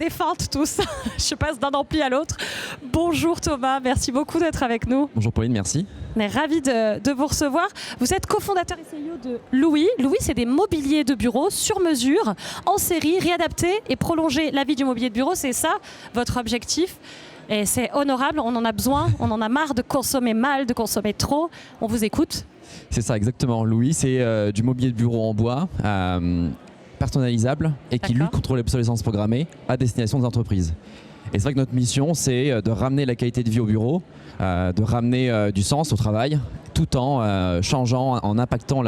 des feintes tous. Je passe d'un ampli à l'autre. Bonjour Thomas, merci beaucoup d'être avec nous. Bonjour Pauline, merci. On est ravis de vous recevoir. Vous êtes cofondateur et CEO de Louis. Louis, c'est des mobiliers de bureau sur mesure, en série, réadaptés et prolonger la vie du mobilier de bureau. C'est ça votre objectif. Et c'est honorable, on en a besoin, on en a marre de consommer mal, de consommer trop. On vous écoute. C'est ça exactement. Louis, c'est du mobilier de bureau en bois personnalisable et qui lutte contre l'obsolescence programmée à destination des entreprises. Et c'est vrai que notre mission, c'est de ramener la qualité de vie au bureau, de ramener du sens au travail, tout en changeant, en impactant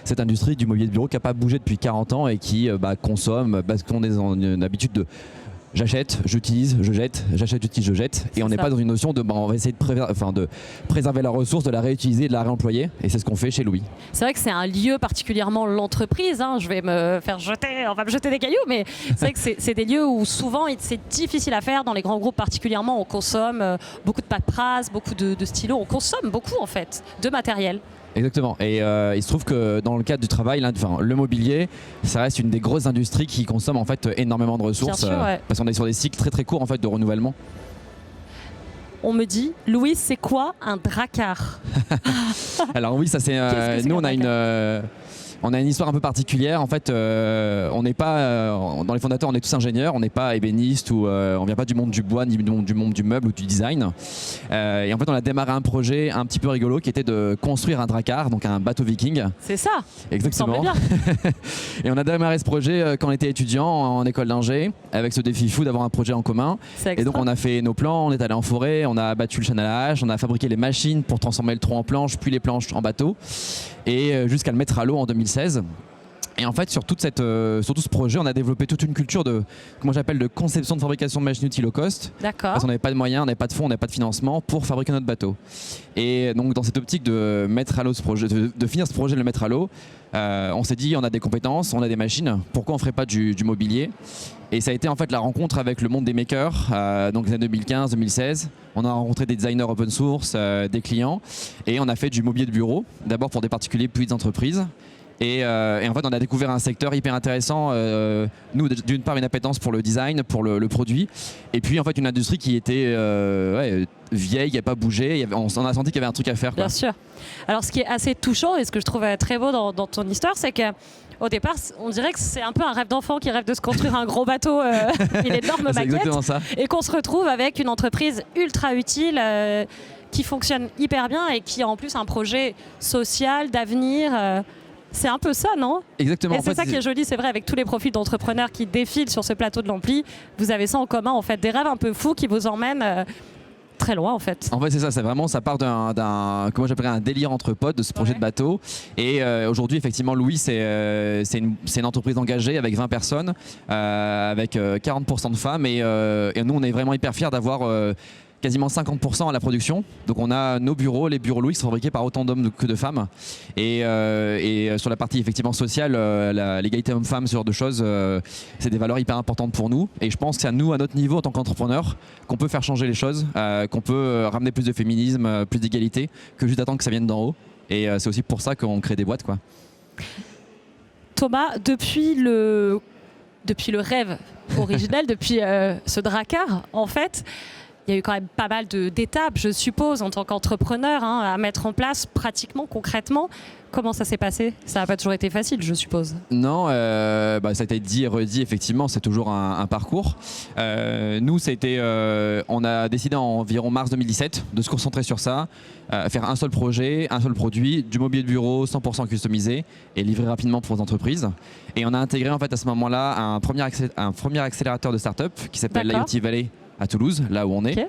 cette industrie du mobilier de bureau qui n'a pas bougé depuis 40 ans et qui consomme, parce qu'on est dans une habitude de j'achète, j'utilise, je jette, j'achète, j'utilise, je jette. Et on n'est pas dans une notion de on va essayer de préserver la ressource, de la réutiliser, de la réemployer. Et c'est ce qu'on fait chez Louis. C'est vrai que c'est un lieu, particulièrement l'entreprise. Je vais me faire jeter, on va me jeter des cailloux, mais c'est vrai que c'est des lieux où souvent c'est difficile à faire. Dans les grands groupes particulièrement, on consomme beaucoup de paperasse, beaucoup de stylos. On consomme beaucoup en fait de matériel. Exactement. Et il se trouve que dans le cadre du travail, le mobilier, ça reste une des grosses industries qui consomme en fait énormément de ressources. Bien sûr, ouais. Parce qu'on est sur des cycles très très courts en fait de renouvellement. On me dit, Louis, c'est quoi un dracard? Alors oui, ça c'est. Nous, on a une histoire un peu particulière. En fait, on n'est pas dans les fondateurs, on est tous ingénieurs. On n'est pas ébénistes ou on vient pas du monde du bois ni du monde du meuble ou du design. Et en fait, on a démarré un projet un petit peu rigolo qui était de construire un drakkar, donc un bateau viking. C'est ça. Exactement. Ça me semble bien. Et on a démarré ce projet quand on était étudiant en école d'ingé, avec ce défi fou d'avoir un projet en commun. Et donc on a fait nos plans, on est allé en forêt, on a abattu le chêne à la hache, on a fabriqué les machines pour transformer le tronc en planche, puis les planches en bateau, et jusqu'à le mettre à l'eau en 2016. Et en fait, sur tout ce projet, on a développé toute une culture de, comment j'appelle, de conception de fabrication de machines utiles low cost. D'accord. Parce qu'on n'avait pas de moyens, on n'avait pas de fonds, on n'avait pas de financement pour fabriquer notre bateau. Et donc, dans cette optique de mettre à l'eau ce projet, de finir ce projet, de le mettre à l'eau, on s'est dit, on a des compétences, on a des machines, pourquoi on ne ferait pas du mobilier? Et ça a été en fait la rencontre avec le monde des makers, donc les années 2015-2016. On a rencontré des designers open source, des clients, et on a fait du mobilier de bureau, d'abord pour des particuliers puis des entreprises. Et en fait, on a découvert un secteur hyper intéressant. Nous, d'une part, une appétence pour le design, pour le produit, et puis en fait une industrie qui était vieille, qui n'a pas bougé. On a senti qu'il y avait un truc à faire, quoi. Bien sûr. Alors, ce qui est assez touchant et ce que je trouve très beau dans ton histoire, c'est que au départ, on dirait que c'est un peu un rêve d'enfant qui rêve de se construire un gros bateau, une énorme maquette, exactement ça. Et qu'on se retrouve avec une entreprise ultra utile qui fonctionne hyper bien et qui a en plus un projet social, d'avenir. C'est un peu ça, non? Exactement. Et c'est ça qui est joli, c'est vrai, avec tous les profils d'entrepreneurs qui défilent sur ce plateau de l'Ampli, vous avez ça en commun, en fait, des rêves un peu fous qui vous emmènent très loin, en fait. En fait, c'est ça, ça part comment j'appellerais un délire entre potes de ce projet de bateau. Et aujourd'hui, effectivement, Louis, c'est une entreprise engagée avec 20 personnes, avec 40% de femmes. Et nous, on est vraiment hyper fiers d'avoir quasiment 50% à la production. Donc on a nos bureaux, les bureaux Louis qui sont fabriqués par autant d'hommes que de femmes. Et sur la partie effectivement sociale, l'égalité homme-femme, ce genre de choses, c'est des valeurs hyper importantes pour nous. Et je pense que c'est à nous, à notre niveau en tant qu'entrepreneur, qu'on peut faire changer les choses, qu'on peut ramener plus de féminisme, plus d'égalité, que juste attendre que ça vienne d'en haut. Et c'est aussi pour ça qu'on crée des boîtes, quoi. Thomas, depuis le rêve originel, depuis ce drakkar, en fait, il y a eu quand même pas mal d'étapes, je suppose, en tant qu'entrepreneur, à mettre en place pratiquement, concrètement. Comment ça s'est passé? Ça n'a pas toujours été facile, je suppose. Non, ça a été dit et redit, effectivement, c'est toujours un parcours. Nous, on a décidé en environ mars 2017 de se concentrer sur ça, faire un seul projet, un seul produit, du mobilier de bureau 100% customisé et livré rapidement pour les entreprises. Et on a intégré en fait à ce moment-là un premier accélérateur de start-up qui s'appelle l'IoT Valley à Toulouse, là où on est.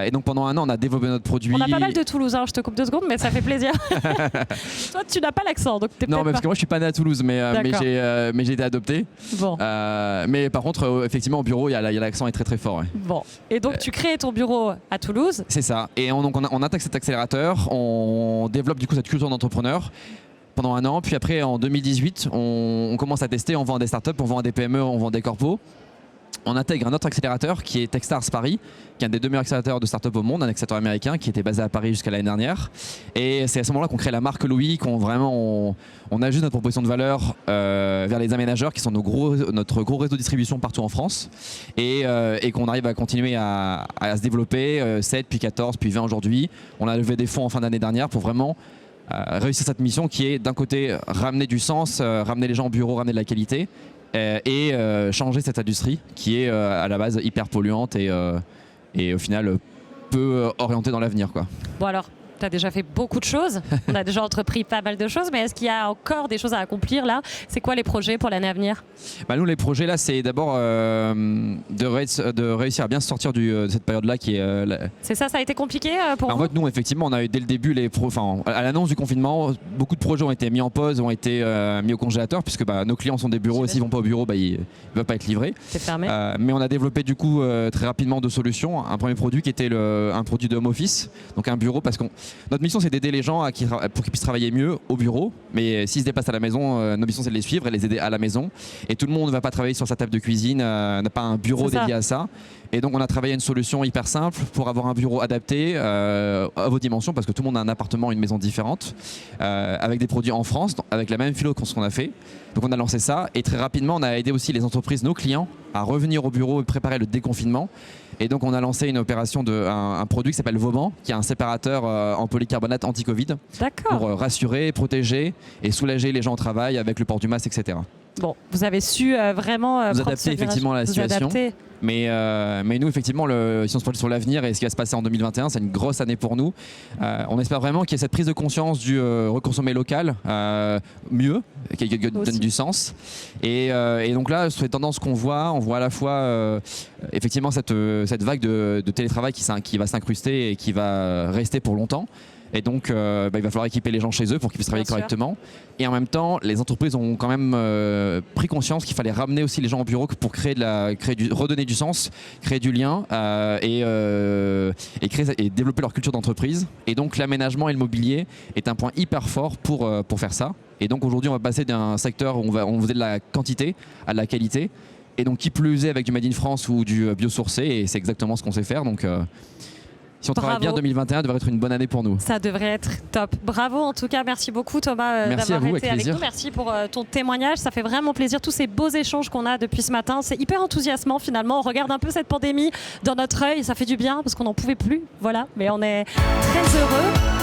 Et donc pendant un an, on a développé notre produit. On a pas mal de Toulouse, je te coupe 2 secondes, mais ça fait plaisir. Toi, tu n'as pas l'accent, donc t'es non, mais parce que moi, je suis pas né à Toulouse, mais j'ai été adopté. Bon. Mais par contre, effectivement, au bureau, l'accent est très très fort. Ouais. Bon. Et donc, tu crées ton bureau à Toulouse. C'est ça. Et on attaque cet accélérateur, on développe du coup cette culture d'entrepreneur pendant un an. Puis après, en 2018, on commence à tester, on vend à des startups, on vend à des PME, on vend à des corpos. on intègre un autre accélérateur qui est Techstars Paris, qui est un des 2 meilleurs accélérateurs de start-up au monde, un accélérateur américain qui était basé à Paris jusqu'à l'année dernière. Et c'est à ce moment-là qu'on crée la marque Louis, on ajuste notre proposition de valeur vers les aménageurs qui sont notre gros réseau de distribution partout en France et qu'on arrive à continuer à se développer, 7, puis 14, puis 20 aujourd'hui. On a levé des fonds en fin d'année dernière pour vraiment réussir cette mission qui est d'un côté ramener du sens, ramener les gens au bureau, ramener de la qualité et changer cette industrie qui est à la base hyper polluante et au final peu orientée dans l'avenir, quoi. Bon alors, tu as déjà fait beaucoup de choses, on a déjà entrepris pas mal de choses, mais est-ce qu'il y a encore des choses à accomplir là? C'est quoi les projets pour l'année à venir? Nous, les projets là, c'est d'abord de réussir à bien se sortir de cette période-là qui est... C'est ça a été compliqué pour vous? En fait, nous, effectivement, on a eu dès le début, à l'annonce du confinement, beaucoup de projets ont été mis en pause, ont été mis au congélateur, puisque nos clients sont des bureaux et s'ils ne vont pas au bureau, ils ne vont pas être livrés. C'est fermé. Mais on a développé du coup très rapidement 2 solutions. Un premier produit qui était un produit de home office, donc un bureau, parce que notre mission c'est d'aider les gens pour qu'ils puissent travailler mieux au bureau, mais s'ils se déplacent à la maison, notre mission c'est de les suivre et les aider à la maison. Et tout le monde ne va pas travailler sur sa table de cuisine, n'a pas un bureau dédié à ça. Et donc on a travaillé une solution hyper simple pour avoir un bureau adapté à vos dimensions, parce que tout le monde a un appartement, une maison différente, avec des produits en France, avec la même philo que ce qu'on a fait. Donc on a lancé ça et très rapidement on a aidé aussi les entreprises, nos clients, à revenir au bureau et préparer le déconfinement. Et donc on a lancé une opération un produit qui s'appelle Vauban, qui est un séparateur en polycarbonate anti-Covid pour rassurer, protéger et soulager les gens au travail avec le port du masque, etc. Bon, vous avez su vraiment vous adapter effectivement à la situation. Mais nous, effectivement, si on se projette sur l'avenir et ce qui va se passer en 2021, c'est une grosse année pour nous. On espère vraiment qu'il y ait cette prise de conscience du reconsommer local mieux, qui donne du sens. Et donc là, sur les tendances qu'on voit, on voit à la fois effectivement cette vague de télétravail qui va s'incruster et qui va rester pour longtemps. Et donc, il va falloir équiper les gens chez eux pour qu'ils puissent travailler correctement. Et en même temps, les entreprises ont quand même pris conscience qu'il fallait ramener aussi les gens au bureau pour redonner du sens, créer du lien et développer leur culture d'entreprise. Et donc, l'aménagement et le mobilier est un point hyper fort pour faire ça. Et donc, aujourd'hui, on va passer d'un secteur où on faisait de la quantité à de la qualité. Et donc, qui plus est avec du Made in France ou du biosourcé. Et c'est exactement ce qu'on sait faire. Donc, si on travaille bien, 2021 devrait être une bonne année pour nous. Ça devrait être top. Bravo en tout cas, merci beaucoup Thomas d'avoir été avec nous. Merci pour ton témoignage, ça fait vraiment plaisir, tous ces beaux échanges qu'on a depuis ce matin. C'est hyper enthousiasmant finalement, on regarde un peu cette pandémie dans notre œil, ça fait du bien parce qu'on n'en pouvait plus, voilà. Mais on est très heureux.